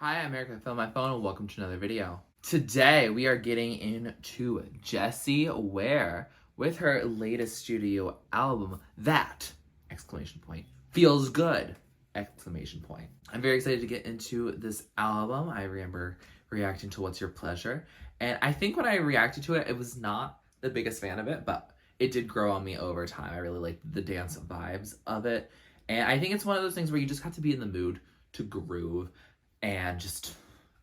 Hi, I'm Eric. I found my phone and welcome to another video. Today we are getting into Jessie Ware with her latest studio album, That! Feels good! I'm very excited to get into this album. I remember reacting to What's Your Pleasure, and I think when I reacted to it, it was not the biggest fan of it, but it did grow on me over time. I really liked the dance vibes of it, and I think it's one of those things where you just got to be in the mood to groove and just,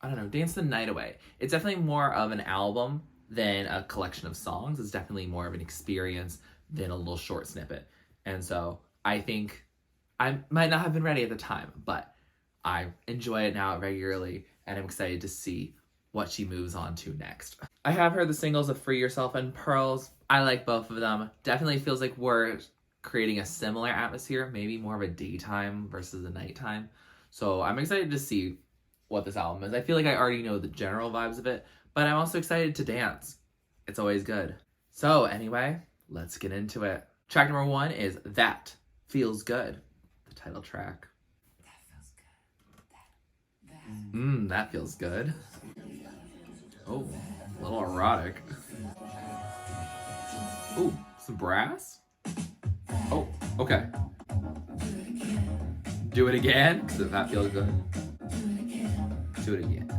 I don't know, dance the night away. It's definitely more of an album than a collection of songs. It's definitely more of an experience than a little short snippet. And so I think I might not have been ready at the time, but I enjoy it now regularly, and I'm excited to see what she moves on to next. I have heard the singles of Free Yourself and Pearls. I like both of them. Definitely feels like we're creating a similar atmosphere, maybe more of a daytime versus a nighttime. So I'm excited to see what this album is. I feel like I already know the general vibes of it, but I'm also excited to dance. It's always good. So anyway, let's get into it. Track number 1 is That Feels Good, the title track. That feels good. Oh, a little erotic. Ooh, some brass? Oh, okay. Do it again, because that feels good. Do it again.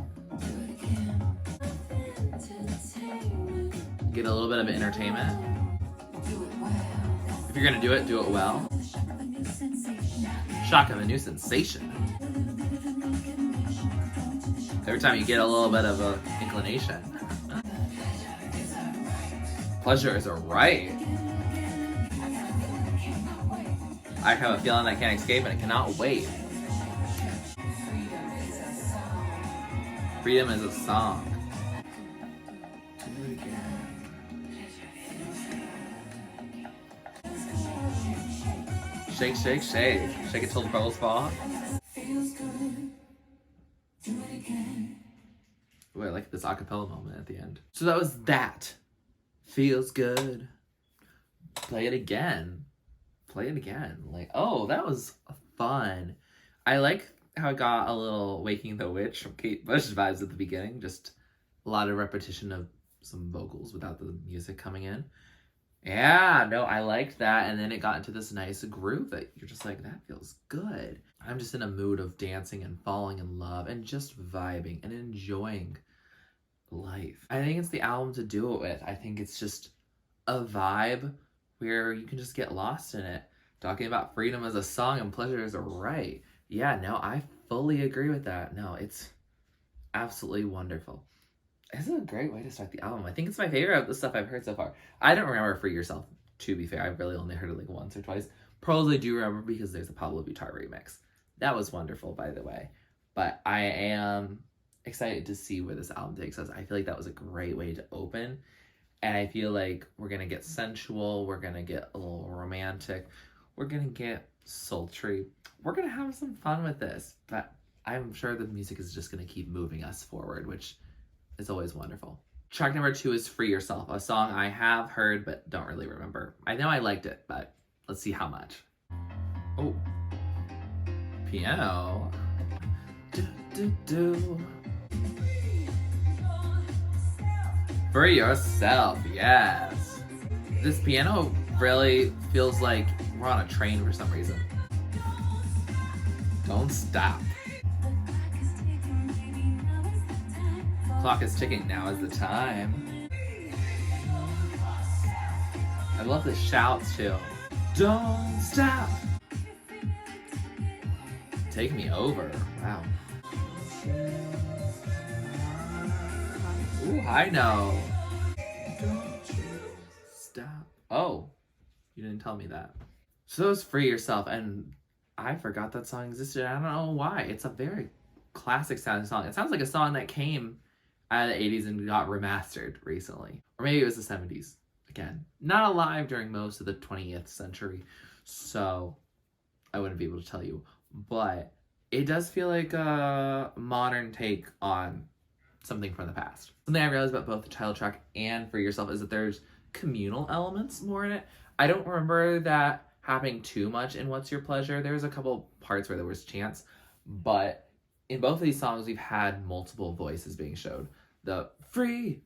Get a little bit of entertainment. If you're gonna do it well. Shock of a new sensation. Every time you get a little bit of an inclination. Pleasure is a right. I have a feeling I can't escape and I cannot wait. Freedom is a song. Shake, shake, shake. Shake it till the bubbles fall. Ooh, I like this acapella moment at the end. So that was That Feels Good. Play it again. Play it again. Like, oh, that was fun. I like how it got a little Waking the Witch from Kate Bush vibes at the beginning. Just a lot of repetition of some vocals without the music coming in. Yeah, no, I liked that. And then it got into this nice groove that you're just like, that feels good. I'm just in a mood of dancing and falling in love and just vibing and enjoying life. I think it's the album to do it with. I think it's just a vibe where you can just get lost in it. Talking about freedom as a song and pleasure as a right. Yeah, no, I fully agree with that. No, it's absolutely wonderful. This is a great way to start the album. I think it's my favorite of the stuff I've heard so far. I don't remember Free Yourself, to be fair. I've really only heard it like once or twice. Pearls I do remember because there's a Pablo Vittar remix. That was wonderful, by the way. But I am excited to see where this album takes us. I feel like that was a great way to open. And I feel like we're going to get sensual. We're going to get a little romantic. We're going to get sultry. We're going to have some fun with this. But I'm sure the music is just going to keep moving us forward, which is always wonderful. Track number 2 is Free Yourself, a song I have heard but don't really remember. I know I liked it, but let's see how much. Oh, piano. Do, do, do. Free Yourself, yes. This piano really feels like we're on a train for some reason. Don't stop. Clock is ticking, now is the time. I love the shouts too. Don't stop. Take me over. Wow. Ooh, I know. Don't you stop. Oh, you didn't tell me that. So that was Free Yourself, and I forgot that song existed. I don't know why. It's a very classic sounding song. It sounds like a song that came out of the 80s and got remastered recently. Or maybe it was the 70s. Again, not alive during most of the 20th century, so I wouldn't be able to tell you. But it does feel like a modern take on something from the past. Something I realized about both the title track and Free Yourself is that there's communal elements more in it. I don't remember that happening too much in What's Your Pleasure. There was a couple parts where there was chants, but in both of these songs, we've had multiple voices being showed. The free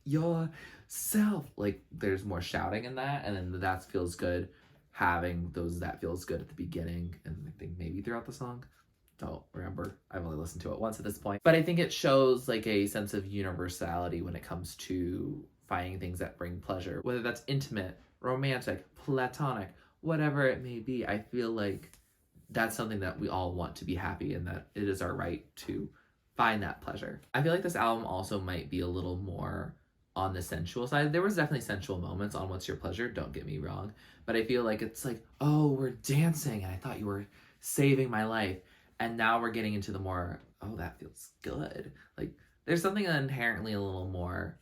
yourself, like there's more shouting in that, and then the that feels good having those that feels good at the beginning, and I think maybe throughout the song. Don't remember. I've only listened to it once at this point. But I think it shows like a sense of universality when it comes to finding things that bring pleasure, whether that's intimate, romantic, platonic, whatever it may be. I feel like that's something that we all want to be happy, and that it is our right to find that pleasure. I feel like this album also might be a little more on the sensual side. There was definitely sensual moments on What's Your Pleasure, don't get me wrong, but I feel like it's like, oh, we're dancing and I thought you were saving my life, and now we're getting into the more, oh, that feels good. Like there's something inherently a little more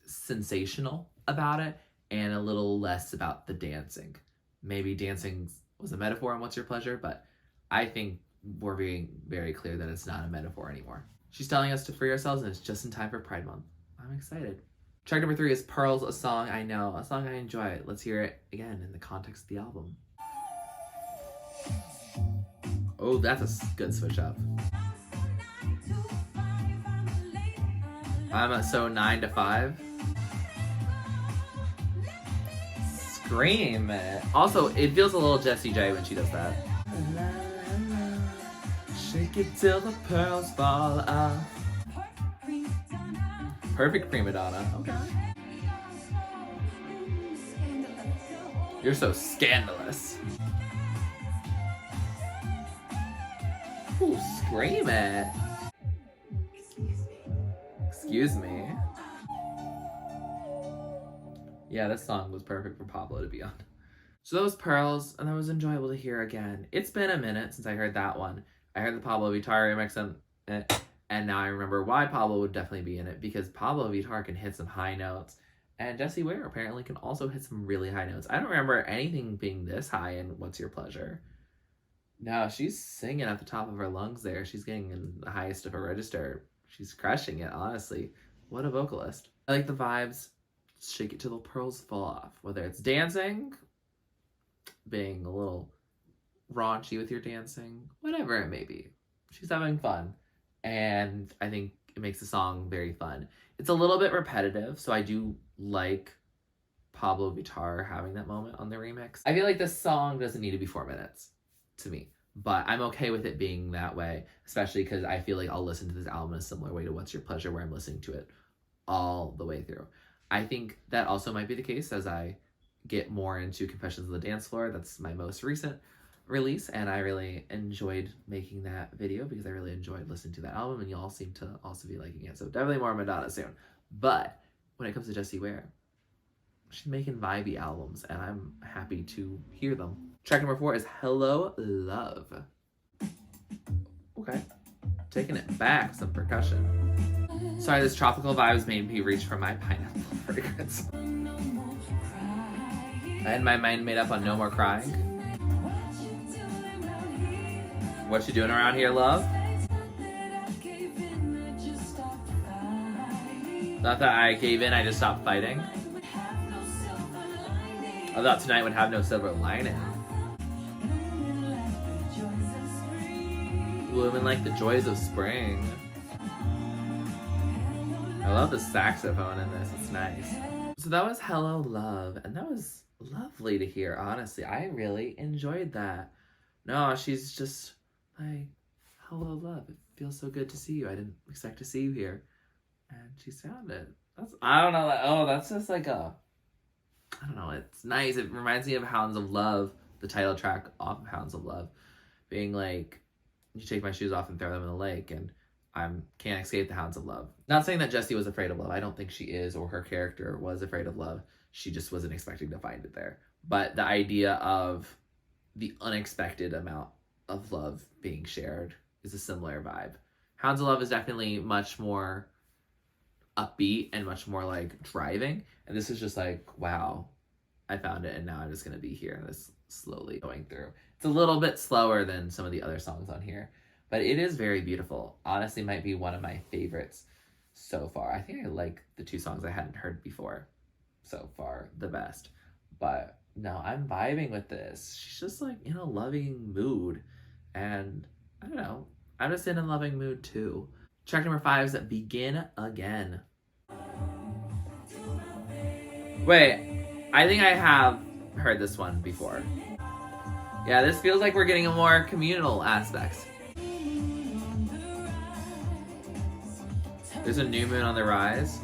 sensational about it and a little less about the dancing. Maybe dancing was a metaphor on What's Your Pleasure, but I think we're being very clear that it's not a metaphor anymore. She's telling us to free ourselves, and it's just in time for Pride Month. I'm excited. Track number 3 is Pearls, a song I know, a song I enjoy. Let's hear it again in the context of the album. Oh, that's a good switch up. I'm so 9 to 5. Scream it. Also, it feels a little Jessie J when she does that. Shake it till the pearls fall off. Perfect prima donna. Okay. You're so scandalous. Ooh, scream it. Excuse me. Yeah, this song was perfect for Pablo to be on. So that was Pearls, and that was enjoyable to hear again. It's been a minute since I heard that one. I heard the Pablo Vittar remix and now I remember why Pablo would definitely be in it, because Pablo Vittar can hit some high notes, and Jessie Ware apparently can also hit some really high notes. I don't remember anything being this high in What's Your Pleasure. No, she's singing at the top of her lungs there. She's getting in the highest of her register. She's crushing it, honestly. What a vocalist. I like the vibes. Shake it till the pearls fall off. Whether it's dancing, being a little raunchy with your dancing, whatever it may be. She's having fun. And I think it makes the song very fun. It's a little bit repetitive, so I do like Pablo Vittar having that moment on the remix. I feel like this song doesn't need to be 4 minutes to me, but I'm okay with it being that way, especially because I feel like I'll listen to this album in a similar way to What's Your Pleasure, where I'm listening to it all the way through. I think that also might be the case as I get more into Confessions of the Dance Floor. That's my most recent release, and I really enjoyed making that video because I really enjoyed listening to that album, and y'all seem to also be liking it. So definitely more Madonna soon. But when it comes to Jessie Ware, she's making vibey albums, and I'm happy to hear them. Track number 4 is Hello Love. Okay, taking it back, some percussion. Sorry, this tropical vibes made me reach for my pineapple fragrance. I had my mind made up on No More Crying. What you doing around here, love? Not that I gave in, I just stopped fighting. I thought tonight would have no silver lining. Blooming like the joys of spring. I love the saxophone in this, it's nice. So that was Hello Love, and that was lovely to hear, honestly. I really enjoyed that. No, she's just like, hello love, it feels so good to see you. I didn't expect to see you here. And she sounded, I don't know, that's just like I don't know, it's nice. It reminds me of Hounds of Love, the title track off of Hounds of Love, being like, you take my shoes off and throw them in the lake, and I can't escape the Hounds of Love. Not saying that Jessie was afraid of love. I don't think she is, or her character was afraid of love. She just wasn't expecting to find it there. But the idea of the unexpected amount of love being shared is a similar vibe. Hounds of Love is definitely much more upbeat and much more like driving, and this is just like, wow, I found it, and now I'm just gonna be here and this slowly going through. It's a little bit slower than some of the other songs on here, but it is very beautiful. Honestly, might be one of my favorites so far. I think I like the 2 songs I hadn't heard before so far the best. But no, I'm vibing with this. She's just like in a loving mood, and I don't know, I'm just in a loving mood too. Track number 5 is Begin Again. Wait, I think I have heard this one before. Yeah, this feels like we're getting a more communal aspects. There's a new moon on the rise.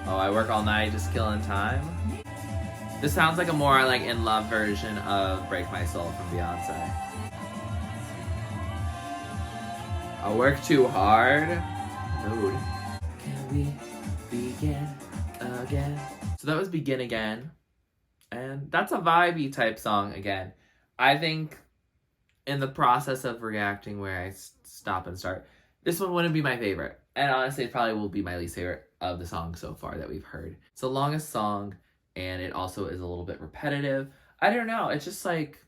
Oh, I work all night just killing time. This sounds like a more like in love version of Break My Soul from Beyonce. I work too hard. Mood. Can we begin again? So that was Begin Again. And that's a vibey type song again. I think in the process of reacting where I stop and start, this one wouldn't be my favorite. And honestly, it probably will be my least favorite of the songs so far that we've heard. It's the longest song, and it also is a little bit repetitive. I don't know. It's just like,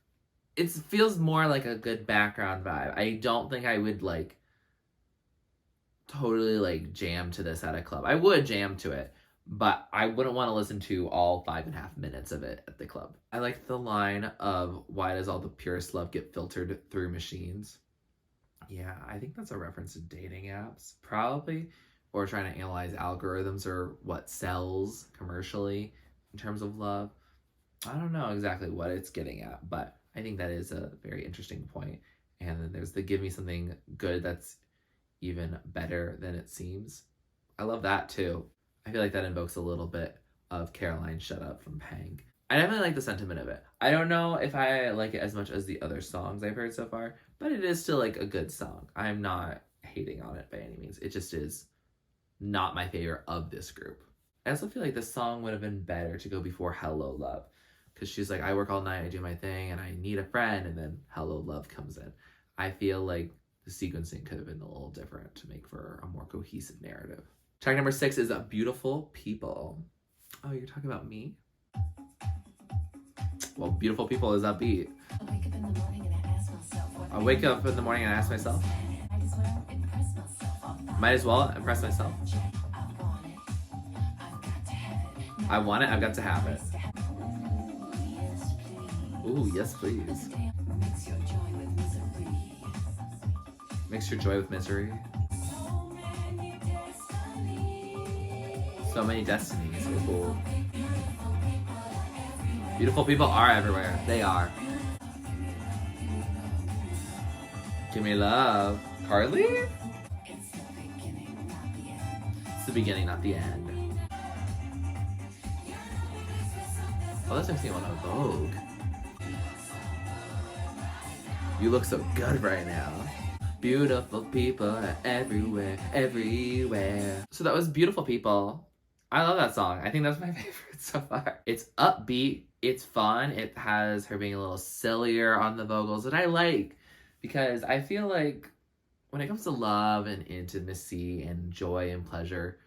it feels more like a good background vibe. I don't think I would like totally like jam to this at a club. I would jam to it, but I wouldn't want to listen to all 5.5 minutes of it at the club. I like the line of, why does all the purest love get filtered through machines? Yeah, I think that's a reference to dating apps, probably, or trying to analyze algorithms or what sells commercially in terms of love. I don't know exactly what it's getting at, but I think that is a very interesting point. And then there's the give me something good that's even better than it seems. I love that too. I feel like that invokes a little bit of Caroline Shut Up from Pang. I definitely like the sentiment of it. I don't know if I like it as much as the other songs I've heard so far, but it is still like a good song. I'm not hating on it by any means. It just is not my favorite of this group. I also feel like this song would have been better to go before Hello Love, because she's like, I work all night, I do my thing, and I need a friend, and then Hello Love comes in. I feel like the sequencing could have been a little different to make for a more cohesive narrative. Track number 6 is Beautiful People. Oh, you're talking about me? Well, Beautiful People is upbeat. I wake up in the morning and I ask myself, might as well impress myself. I want it, I've got to have it. Ooh, yes please. Mix your joy with misery. So many destinies. Ooh. Beautiful people are everywhere. They are. Give me love. Carly? It's the beginning, not the end. Oh, that's makes me want to Vogue. You look so good right now. Beautiful people are everywhere, everywhere. So that was Beautiful People. I love that song. I think that's my favorite so far. It's upbeat. It's fun. It has her being a little sillier on the vocals that I like, because I feel like when it comes to love and intimacy and joy and pleasure,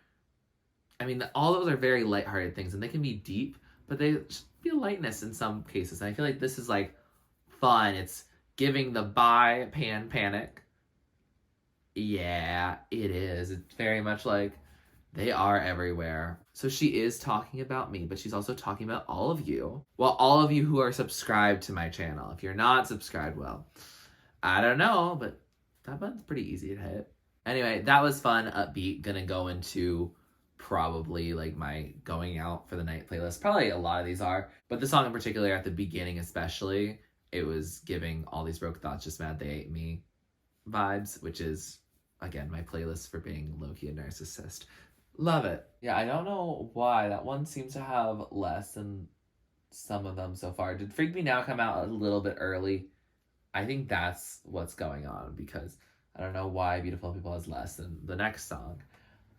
I mean, all those are very lighthearted things, and they can be deep, but they just feel lightness in some cases. And I feel like this is like fun. It's giving the bi pan panic. Yeah, it is. It's very much like they are everywhere. So she is talking about me, but she's also talking about all of you. Well, all of you who are subscribed to my channel. If you're not subscribed, well, I don't know, but that button's pretty easy to hit. Anyway, that was fun, upbeat. Gonna go into probably like my going out for the night playlist. Probably a lot of these are, but the song in particular at the beginning especially, it was giving all these broke thoughts just mad they ate me vibes, which is, again, my playlist for being low-key a narcissist. Love it. Yeah, I don't know why. That one seems to have less than some of them so far. Did Freak Me Now come out a little bit early? I think that's what's going on, because I don't know why Beautiful People has less than the next song.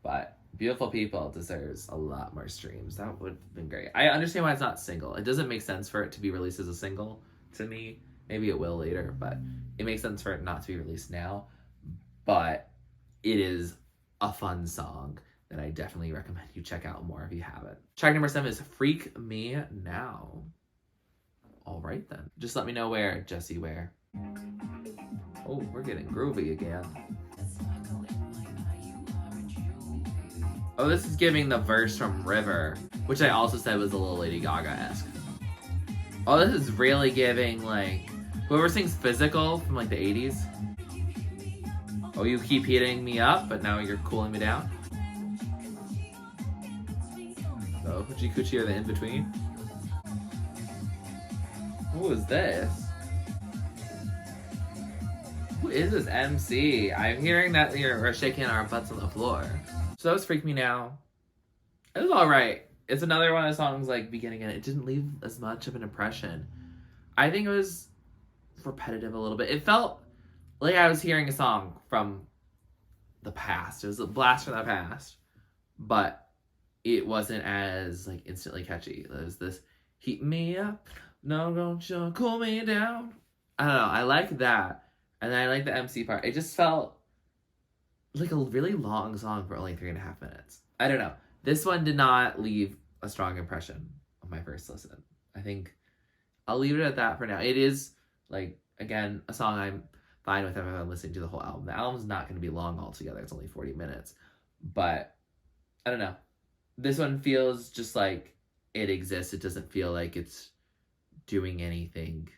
But Beautiful People deserves a lot more streams. That would have been great. I understand why it's not single. It doesn't make sense for it to be released as a single to me. Maybe it will later, but it makes sense for it not to be released now. But it is a fun song that I definitely recommend you check out more if you haven't. Track number 7 is Freak Me Now. All right then. Just let me know where, Jessie Ware. Oh, we're getting groovy again. Oh, this is giving the verse from River, which I also said was a little Lady Gaga-esque. Oh, this is really giving, like, Whoever sings Physical from like the 80s. Oh, you keep heating me up, but now you're cooling me down. Oh, Hoochie Coochie or the In-Between. Who is this? Who is this MC? I'm hearing that we're shaking our butts on the floor. So that was Freak Me Now. It was alright. It's another one of the songs like beginning and it didn't leave as much of an impression. I think it was repetitive a little bit. It felt like I was hearing a song from the past. It was a blast from the past. But it wasn't as like instantly catchy. It was this heat me up, no don't you cool me down. I don't know. I like that. And I like the MC part. It just felt like a really long song for only 3.5 minutes. I don't know. This one did not leave a strong impression on my first listen. I think I'll leave it at that for now. It is, like, again, a song I'm fine with if I'm listening to the whole album. The album's not going to be long altogether. It's only 40 minutes. But, I don't know. This one feels just like it exists. It doesn't feel like it's doing anything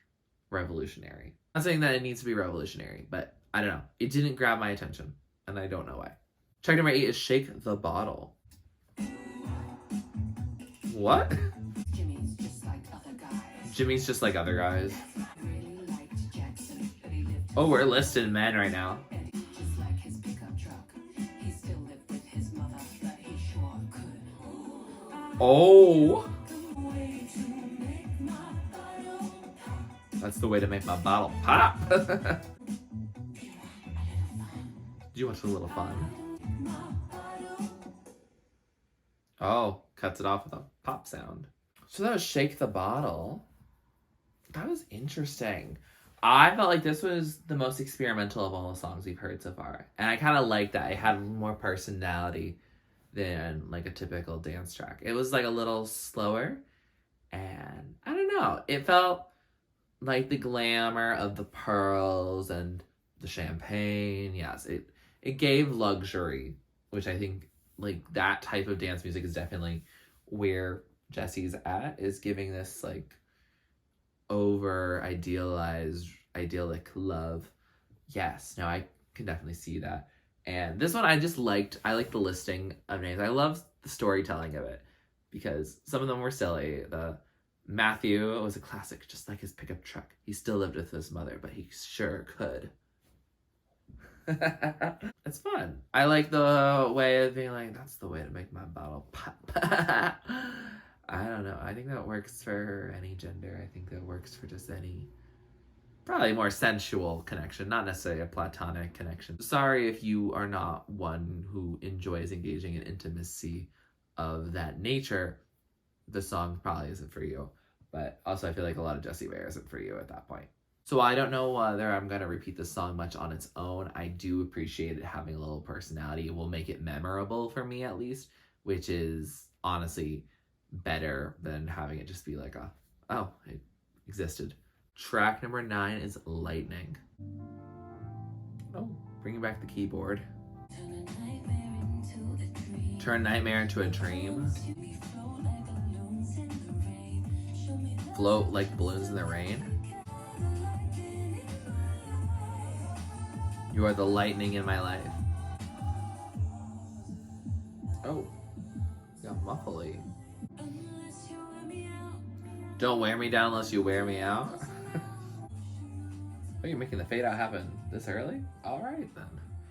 revolutionary. I'm not saying that it needs to be revolutionary, but I don't know. It didn't grab my attention, and I don't know why. Track number 8 is Shake the Bottle. What? Jimmy's just like other guys. Jimmy's just like other guys. Oh, we're listing men right now. Oh! That's the way to make my bottle pop! Did you watch A Little Fun? Oh, cuts it off with a pop sound. So that was Shake the Bottle. That was interesting. I felt like this was the most experimental of all the songs we've heard so far. And I kind of liked that. It had more personality than like a typical dance track. It was like a little slower. And I don't know. It felt like the glamour of the pearls and the champagne. Yes, it gave luxury, which I think like that type of dance music is definitely where Jessie's at, is giving this like over idealized idyllic love. Yes, no, I can definitely see that. And this one I just liked. I liked the listing of names. I love the storytelling of it because some of them were silly. The Matthew was a classic, just like his pickup truck. He still lived with his mother, but he sure could. It's fun. I like the way of being like, that's the way to make my bottle pop. I don't know. I think that works for any gender. I think that works for just any, probably more sensual connection, not necessarily a platonic connection. Sorry if you are not one who enjoys engaging in intimacy of that nature. The song probably isn't for you. But also I feel like a lot of Jessie Ware isn't for you at that point. So I don't know whether I'm going to repeat this song much on its own. I do appreciate it having a little personality. It will make it memorable for me at least, which is honestly better than having it just be like oh, it existed. Track number 9 is Lightning. Oh, bringing back the keyboard. Turn nightmare into a dream. Float like balloons in the rain. You are the lightning in my life. Oh, got muffly. Don't wear me down unless you wear me out. Oh, you're making the fade out happen this early? All right then.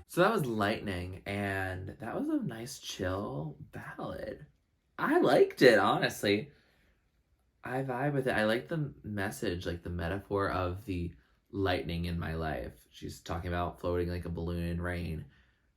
So that was Lightning, and that was a nice chill ballad. I liked it, honestly. I vibe with it. I like the message, like the metaphor of the lightning in my life. She's talking about floating like a balloon in rain.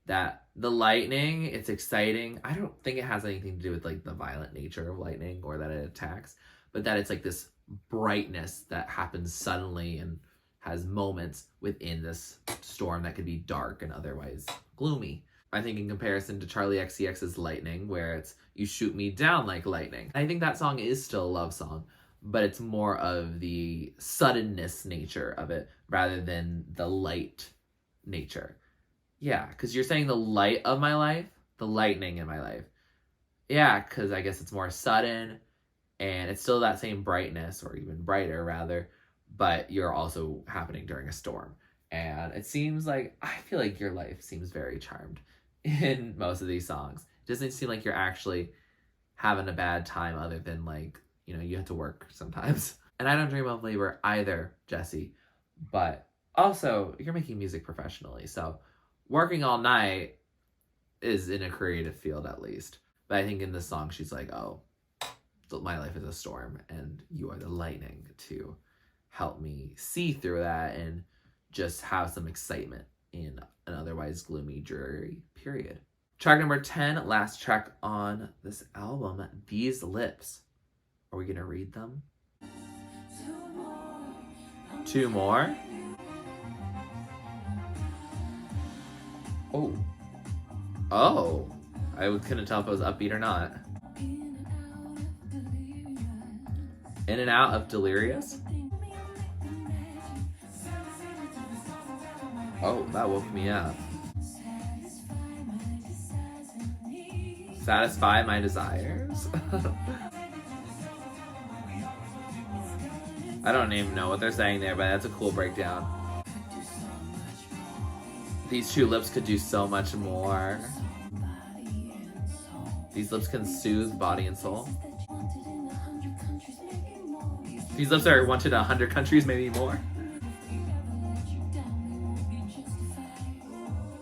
That the lightning, it's exciting. I don't think it has anything to do with like the violent nature of lightning or that it attacks, but that it's like this brightness that happens suddenly and has moments within this storm that could be dark and otherwise gloomy. I think in comparison to Charlie XCX's Lightning, where it's you shoot me down like lightning. I think that song is still a love song, but it's more of the suddenness nature of it rather than the light nature. Yeah, because you're saying the light of my life, the lightning in my life. Yeah, because I guess it's more sudden and it's still that same brightness, or even brighter rather, but you're also happening during a storm. And it seems like, I feel like your life seems very charmed in most of these songs. It doesn't seem like you're actually having a bad time other than like, you know, you have to work sometimes. And I don't dream of labor either, Jessie. But also, you're making music professionally. So working all night is in a creative field at least. But I think in this song, she's like, oh, my life is a storm and you are the lightning to help me see through that and just have some excitement in an otherwise gloomy, dreary period. Track number 10, last track on this album, These Lips. Are we gonna read them? Two more? Oh. Oh. I couldn't tell if it was upbeat or not. In and out of delirious? Oh, that woke me up. Satisfy my desires? I don't even know what they're saying there, but that's a cool breakdown. These two lips could do so much more. These lips can soothe body and soul. These lips are wanted in 100 countries, maybe more.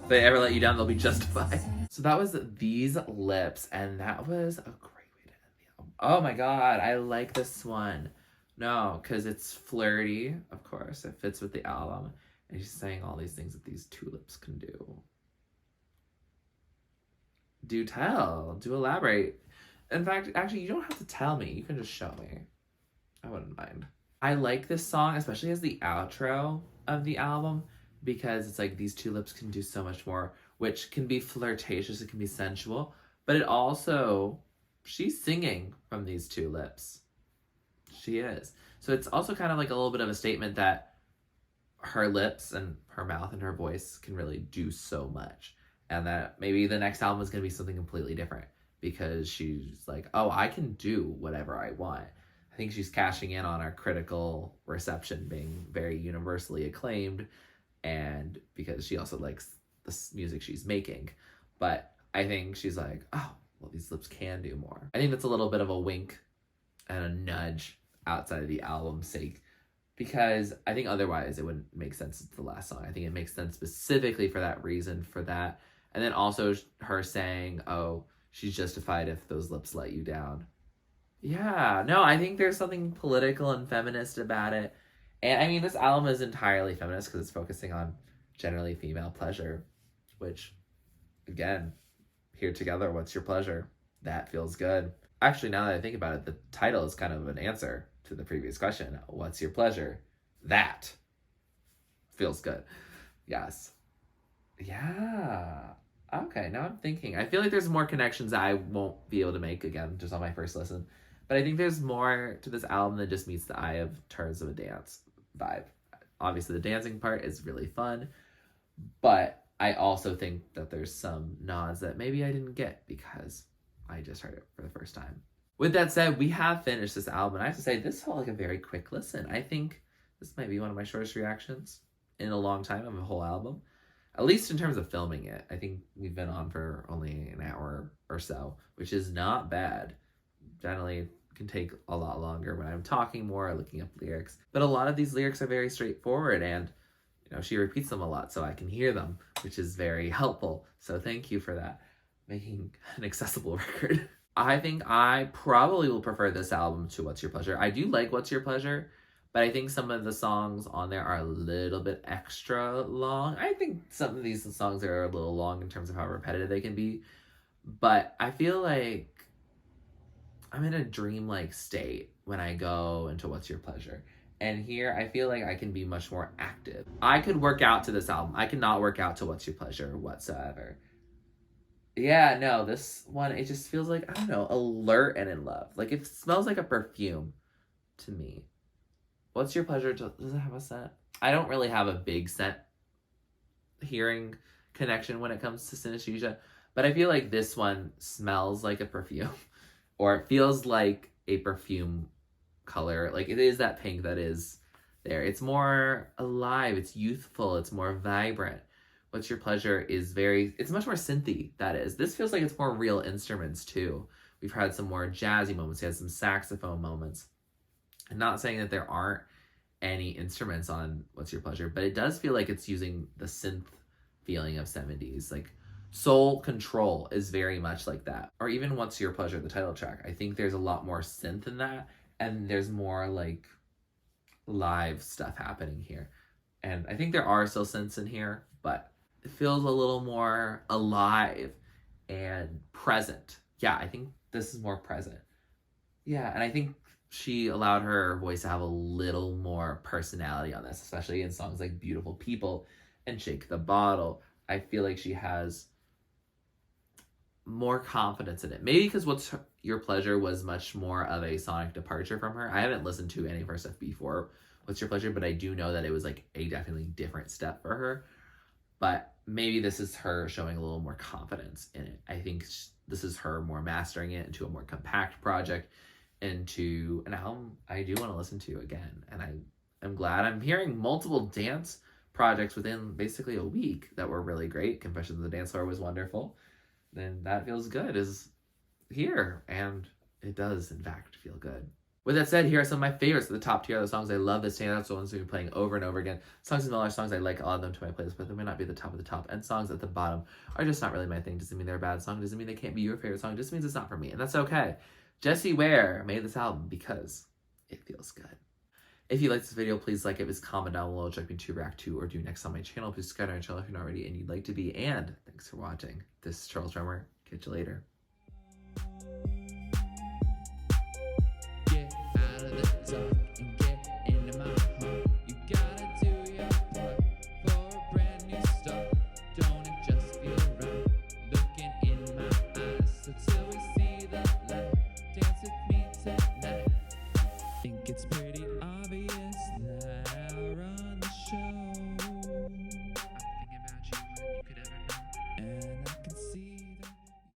If they ever let you down, they'll be justified. So that was These Lips, and that was a great way to end the album. Oh my god, I like this one. No, because it's flirty, of course. It fits with the album. And she's saying all these things that these two lips can do. Do tell. Do elaborate. In fact, actually, you don't have to tell me. You can just show me. I wouldn't mind. I like this song, especially as the outro of the album, because it's like these two lips can do so much more, which can be flirtatious, it can be sensual, but it also, she's singing from these two lips. She is. So it's also kind of like a little bit of a statement that her lips and her mouth and her voice can really do so much. And that maybe the next album is going to be something completely different because she's like, oh, I can do whatever I want. I think she's cashing in on our critical reception being very universally acclaimed, and because she also likes the music she's making. But I think she's like, oh, well, these lips can do more. I think that's a little bit of a wink and a nudge outside of the album's sake, because I think otherwise it wouldn't make sense. It's the last song. I think it makes sense specifically for that reason, for that. And then also her saying, oh, she's justified if those lips let you down. Yeah, no, I think there's something political and feminist about it. And I mean, this album is entirely feminist because it's focusing on generally female pleasure, which, again, here together, what's your pleasure? That feels good. Actually, now that I think about it, the title is kind of an answer to the previous question. What's your pleasure? That feels good. Yes. Yeah. Okay, now I'm thinking. I feel like there's more connections that I won't be able to make, again, just on my first listen. But I think there's more to this album than just meets the eye of Turns of a Dance vibe. Obviously, the dancing part is really fun, but I also think that there's some nods that maybe I didn't get because I just heard it for the first time. With that said, we have finished this album, and I have to say, this felt like a very quick listen. I think this might be one of my shortest reactions in a long time of a whole album, at least in terms of filming it. I think we've been on for only an hour or so, which is not bad. Generally can take a lot longer when I'm talking more or looking up lyrics. But a lot of these lyrics are very straightforward, and you know, she repeats them a lot so I can hear them, which is very helpful. So thank you for that, making an accessible record. I think I probably will prefer this album to What's Your Pleasure. I do like What's Your Pleasure, but I think some of the songs on there are a little bit extra long. I think some of these songs are a little long in terms of how repetitive they can be, but I feel like I'm in a dreamlike state when I go into What's Your Pleasure. And here, I feel like I can be much more active. I could work out to this album. I cannot work out to What's Your Pleasure whatsoever. Yeah, no, this one, it just feels like, I don't know, alert and in love. Like, it smells like a perfume to me. What's Your Pleasure? Does it have a scent? I don't really have a big scent hearing connection when it comes to synesthesia, but I feel like this one smells like a perfume. Or it feels like a perfume color. Like, it is that pink that is there. It's more alive, it's youthful, it's more vibrant. What's Your Pleasure is it's much more synthy, that is. This feels like it's more real instruments too. We've had some more jazzy moments, we had some saxophone moments. I'm not saying that there aren't any instruments on What's Your Pleasure, but it does feel like it's using the synth feeling of 70s. Like Soul Control is very much like that. Or even What's Your Pleasure, the title track. I think there's a lot more synth in that, and there's more like live stuff happening here. And I think there are still synths in here, but it feels a little more alive and present. Yeah, I think this is more present. Yeah, and I think she allowed her voice to have a little more personality on this, especially in songs like Beautiful People and Shake the Bottle. I feel like she has more confidence in it. Maybe because What's Your Pleasure was much more of a sonic departure from her. I haven't listened to any of her stuff before What's Your Pleasure, but I do know that it was like a definitely different step for her. But maybe this is her showing a little more confidence in it. I think this is her more mastering it into a more compact project, into an album I do want to listen to again. And I'm glad I'm hearing multiple dance projects within basically a week that were really great. Confessions of the Dance Floor was wonderful. Then That Feels Good is here, and it does in fact feel good. With that said, here are some of my favorites. The top tier of the songs I love that stand out, so ones we've been playing over and over again. Songs and Miller songs I like, I'll add them to my playlist, but they may not be the top of the top. And songs at the bottom are just not really my thing. Doesn't mean they're a bad song. Doesn't mean they can't be your favorite song. It just means it's not for me, and that's okay. Jessie Ware made this album because it feels good. If you liked this video, please like it. Please comment down below, direct me to react to or do next on my channel. Please subscribe to my channel if you're not already and you'd like to be. And thanks for watching. This is TurtleStormer. Catch you later. It's